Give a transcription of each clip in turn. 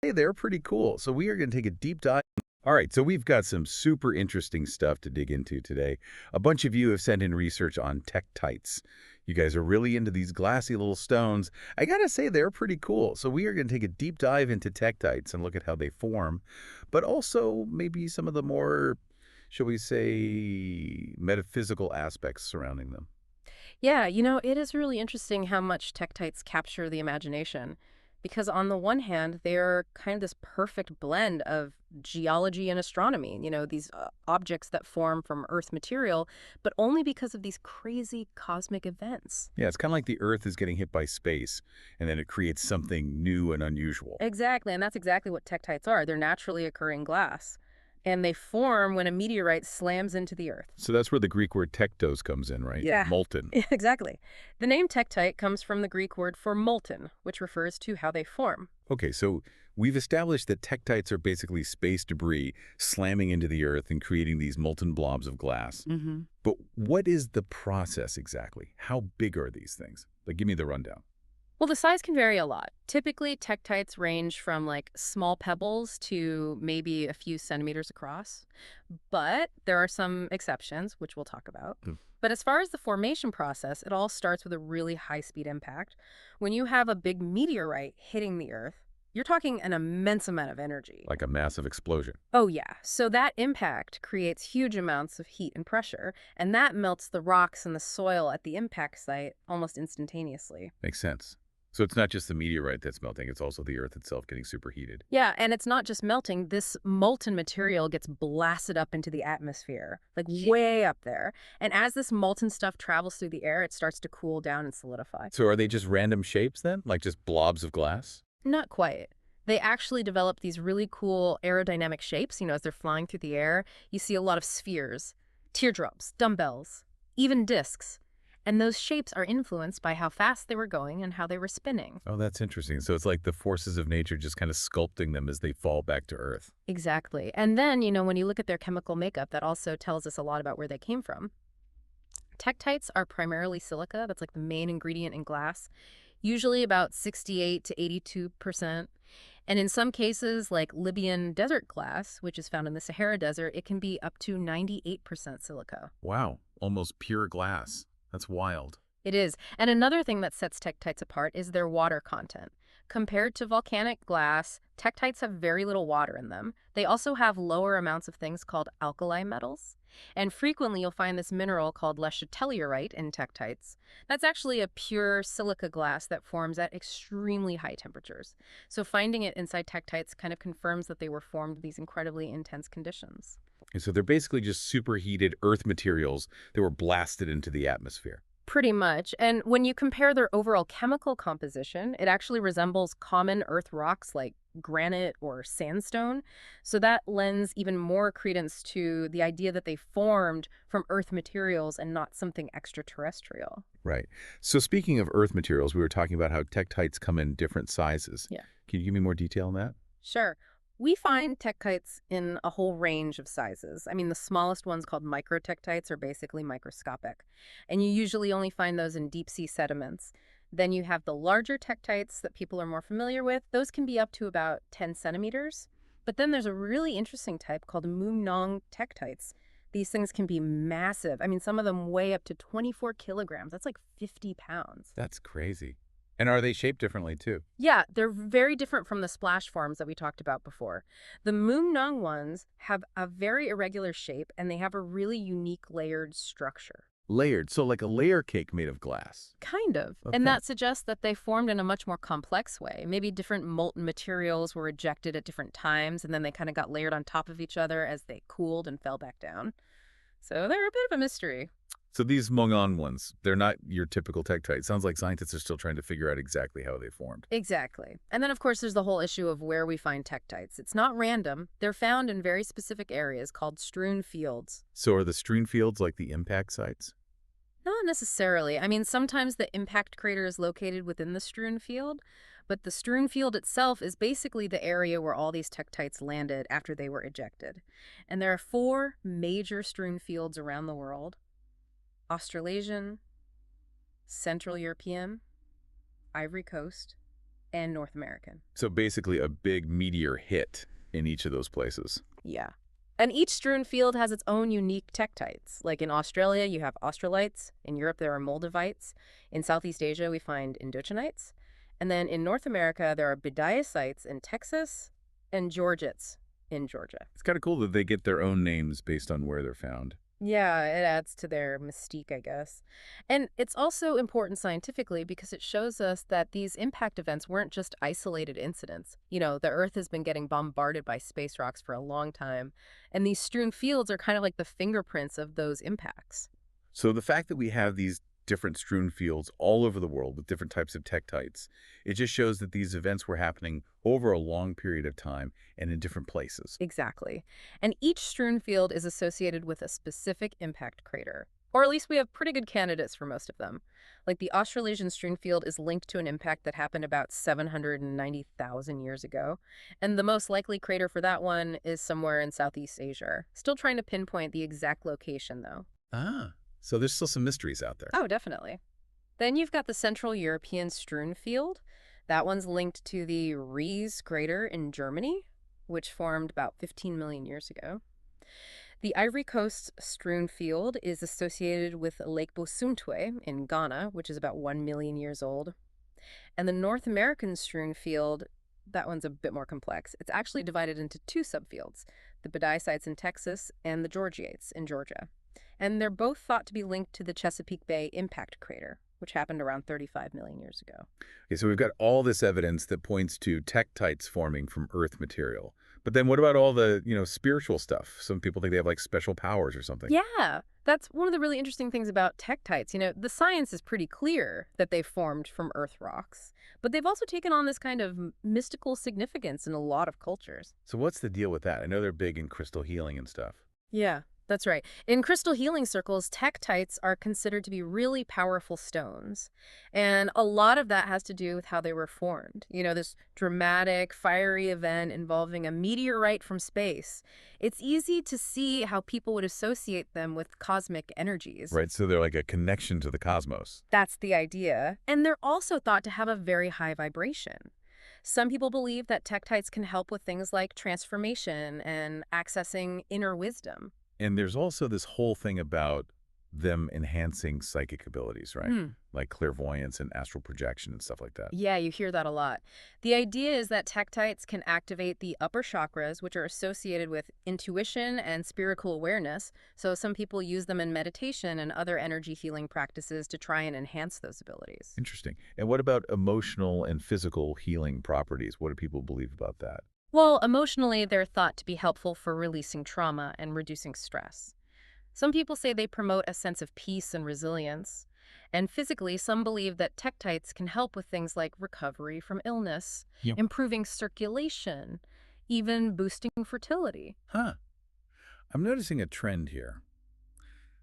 Hey, they're pretty cool. So we are going to take a deep dive. All right, so we've got some super interesting stuff to dig into today. A bunch of you have sent in research on tektites. You guys are really into these glassy little stones. I gotta say, they're pretty cool. So we are going to take a deep dive into tektites and look at how they form, but also maybe some of the more, shall we say, metaphysical aspects surrounding them. Yeah, it is really interesting how much tektites capture the imagination. Because on the one hand, they're kind of this perfect blend of geology and astronomy, these objects that form from Earth material, but only because of these crazy cosmic events. Yeah, it's kind of like the Earth is getting hit by space, and then it creates something new and unusual. Exactly, and that's exactly what tektites are. They're naturally occurring glass, and they form when a meteorite slams into the Earth. So that's where the Greek word tektos comes in, right? Yeah, Molten. exactly. The name tektite comes from the Greek word for molten, which refers to how they form. Okay, so we've established that tektites are basically space debris slamming into the Earth and creating these molten blobs of glass. hmm But what is the process exactly? How big are these things? Like, give me the rundown. Well, the size can vary a lot. Typically, tektites range from like small pebbles to maybe a few centimeters across. But there are some exceptions, which we'll talk about. Hmm. But as far as the formation process, it all starts with a really high-speed impact. When you have a big meteorite hitting the Earth, you're talking an immense amount of energy. Like a massive explosion. Oh, yeah. So that impact creates huge amounts of heat and pressure, and that melts the rocks and the soil at the impact site almost instantaneously. Makes sense. So it's not just the meteorite that's melting, it's also the Earth itself getting superheated. Yeah, and it's not just melting. This molten material gets blasted up into the atmosphere, like way up there. And as this molten stuff travels through the air, it starts to cool down and solidify. So are they just random shapes then? Like just blobs of glass? Not quite. They actually develop these really cool aerodynamic shapes, as they're flying through the air. You see a lot of spheres, teardrops, dumbbells, even discs. And those shapes are influenced by how fast they were going and how they were spinning. Oh, that's interesting. So it's like the forces of nature just kind of sculpting them as they fall back to Earth. Exactly. And then, when you look at their chemical makeup, that also tells us a lot about where they came from. Tektites are primarily silica. That's like the main ingredient in glass, usually about 68 to 82%. And in some cases, like Libyan desert glass, which is found in the Sahara Desert, it can be up to 98% silica. Wow, almost pure glass. That's wild. It is. And another thing that sets tektites apart is their water content. Compared to volcanic glass, tektites have very little water in them. They also have lower amounts of things called alkali metals. And frequently you'll find this mineral called tellurite in tektites. That's actually a pure silica glass that forms at extremely high temperatures. So finding it inside tektites kind of confirms that they were formed in these incredibly intense conditions. And so they're basically just superheated Earth materials that were blasted into the atmosphere. Pretty much. And when you compare their overall chemical composition, it actually resembles common Earth rocks like granite or sandstone. So that lends even more credence to the idea that they formed from Earth materials and not something extraterrestrial. Right. So speaking of Earth materials, we were talking about how tektites come in different sizes. Yeah. Can you give me more detail on that? Sure. We find tektites in a whole range of sizes. I mean, the smallest ones called microtektites are basically microscopic, and you usually only find those in deep sea sediments. Then you have the larger tektites that people are more familiar with. Those can be up to about 10 centimeters. But then there's a really interesting type called Mumnong tektites. These things can be massive. I mean, some of them weigh up to 24 kilograms. That's like 50 pounds. That's crazy. And are they shaped differently too? Yeah, they're very different from the splash forms that we talked about before. The Moomnong ones have a very irregular shape and they have a really unique layered structure. Layered, so like a layer cake made of glass. Kind of. And Okay. that suggests that they formed in a much more complex way. Maybe different molten materials were ejected at different times and then they kind of got layered on top of each other as they cooled and fell back down. So they're a bit of a mystery. So these Mongon ones, they're not your typical tektite. Sounds like scientists are still trying to figure out exactly how they formed. Exactly. And then, of course, there's the whole issue of where we find tektites. It's not random. They're found in very specific areas called strewn fields. So are the strewn fields like the impact sites? Not necessarily. I mean, sometimes the impact crater is located within the strewn field, but the strewn field itself is basically the area where all these tektites landed after they were ejected. And there are four major strewn fields around the world: Australasian, Central European, Ivory Coast, and North American. So basically a big meteor hit in each of those places. Yeah. And each strewn field has its own unique tektites. Like in Australia, you have australites. In Europe, there are moldavites. In Southeast Asia, we find indogenites. And then in North America, there are bediacites in Texas and georgites in Georgia. It's kind of cool that they get their own names based on where they're found. Yeah, it adds to their mystique, I guess. And it's also important scientifically because it shows us that these impact events weren't just isolated incidents. The Earth has been getting bombarded by space rocks for a long time, and these strewn fields are kind of like the fingerprints of those impacts. So the fact that we have these different strewn fields all over the world with different types of tektites, it just shows that these events were happening over a long period of time and in different places. Exactly. And each strewn field is associated with a specific impact crater. Or at least we have pretty good candidates for most of them. Like the Australasian strewn field is linked to an impact that happened about 790,000 years ago. And the most likely crater for that one is somewhere in Southeast Asia. Still trying to pinpoint the exact location, though. Ah, so there's still some mysteries out there. Oh, definitely. Then you've got the Central European strewn field. That one's linked to the Ries crater in Germany, which formed about 15 million years ago. The Ivory Coast strewn field is associated with Lake Bosuntwe in Ghana, which is about 1 million years old. And the North American strewn field, that one's a bit more complex. It's actually divided into two subfields, the bediacites in Texas and the georgiates in Georgia. And they're both thought to be linked to the Chesapeake Bay impact crater, which happened around 35 million years ago. Okay, so we've got all this evidence that points to tektites forming from Earth material. But then what about all the, spiritual stuff? Some people think they have like special powers or something. Yeah, that's one of the really interesting things about tektites. The science is pretty clear that they formed from Earth rocks, but they've also taken on this kind of mystical significance in a lot of cultures. So what's the deal with that? I know they're big in crystal healing and stuff. Yeah, that's right. In crystal healing circles, tektites are considered to be really powerful stones. And a lot of that has to do with how they were formed. This dramatic, fiery event involving a meteorite from space. It's easy to see how people would associate them with cosmic energies. Right, so they're like a connection to the cosmos. That's the idea. And they're also thought to have a very high vibration. Some people believe that tektites can help with things like transformation and accessing inner wisdom. And there's also this whole thing about them enhancing psychic abilities, right? Like clairvoyance and astral projection and stuff like that. Yeah, you hear that a lot. The idea is that tektites can activate the upper chakras, which are associated with intuition and spiritual awareness. So some people use them in meditation and other energy healing practices to try and enhance those abilities. Interesting. And what about emotional and physical healing properties? What do people believe about that? Well, emotionally, they're thought to be helpful for releasing trauma and reducing stress. Some people say they promote a sense of peace and resilience. And physically, some believe that tektites can help with things like recovery from illness, Yep. improving circulation, even boosting fertility. Huh. I'm noticing a trend here.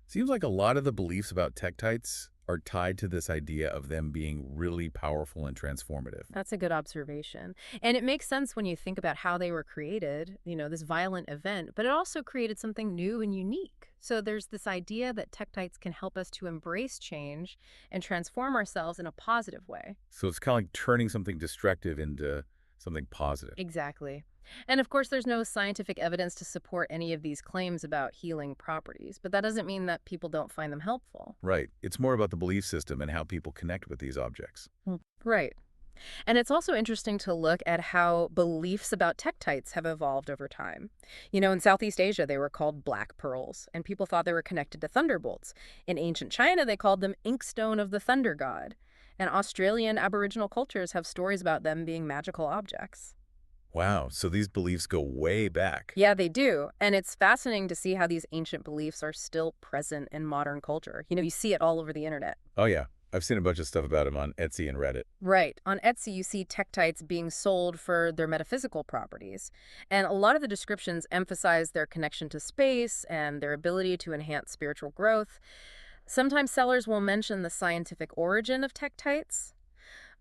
Seems like a lot of the beliefs about tektites are tied to this idea of them being really powerful and transformative. That's a good observation. And it makes sense when you think about how they were created, this violent event, but it also created something new and unique. So there's this idea that tektites can help us to embrace change and transform ourselves in a positive way. So it's kind of like turning something destructive into something positive. Exactly. And of course, there's no scientific evidence to support any of these claims about healing properties, but that doesn't mean that people don't find them helpful. Right. It's more about the belief system and how people connect with these objects. Right. And it's also interesting to look at how beliefs about tektites have evolved over time. In Southeast Asia, they were called black pearls, and people thought they were connected to thunderbolts. In ancient China, they called them inkstone of the thunder god. And Australian Aboriginal cultures have stories about them being magical objects. Wow. So these beliefs go way back. Yeah, they do. And it's fascinating to see how these ancient beliefs are still present in modern culture. You see it all over the internet. Oh, yeah. I've seen a bunch of stuff about them on Etsy and Reddit. Right. On Etsy, you see tektites being sold for their metaphysical properties. And a lot of the descriptions emphasize their connection to space and their ability to enhance spiritual growth. Sometimes sellers will mention the scientific origin of tektites,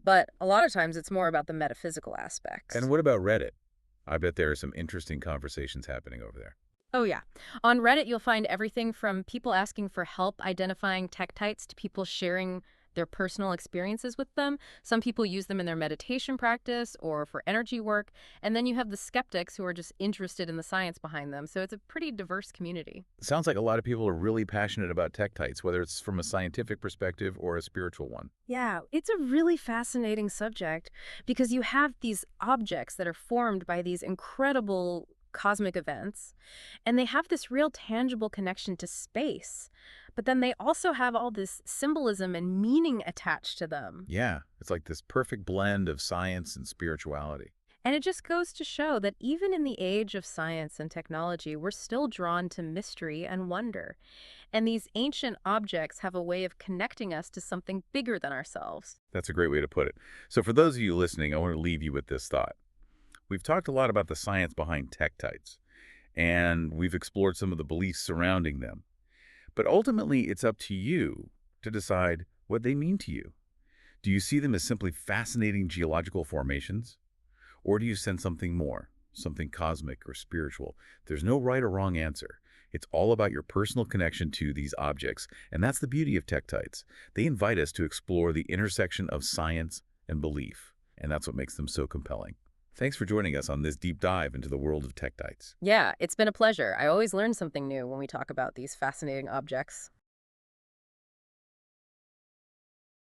but a lot of times it's more about the metaphysical aspects. And what about Reddit? I bet there are some interesting conversations happening over there. Oh, yeah. On Reddit, you'll find everything from people asking for help identifying tektites to people sharing their personal experiences with them. Some people use them in their meditation practice or for energy work. And then you have the skeptics who are just interested in the science behind them. So it's a pretty diverse community. Sounds like a lot of people are really passionate about tektites, whether it's from a scientific perspective or a spiritual one. Yeah, it's a really fascinating subject because you have these objects that are formed by these incredible cosmic events, and they have this real tangible connection to space. But then they also have all this symbolism and meaning attached to them. Yeah, it's like this perfect blend of science and spirituality. And it just goes to show that even in the age of science and technology, we're still drawn to mystery and wonder. And these ancient objects have a way of connecting us to something bigger than ourselves. That's a great way to put it. So for those of you listening, I want to leave you with this thought. We've talked a lot about the science behind tektites, and we've explored some of the beliefs surrounding them. But ultimately, it's up to you to decide what they mean to you. Do you see them as simply fascinating geological formations? Or do you sense something more, something cosmic or spiritual? There's no right or wrong answer. It's all about your personal connection to these objects, and that's the beauty of tektites. They invite us to explore the intersection of science and belief, and that's what makes them so compelling. Thanks for joining us on this deep dive into the world of tektites. Yeah, it's been a pleasure. I always learn something new when we talk about these fascinating objects.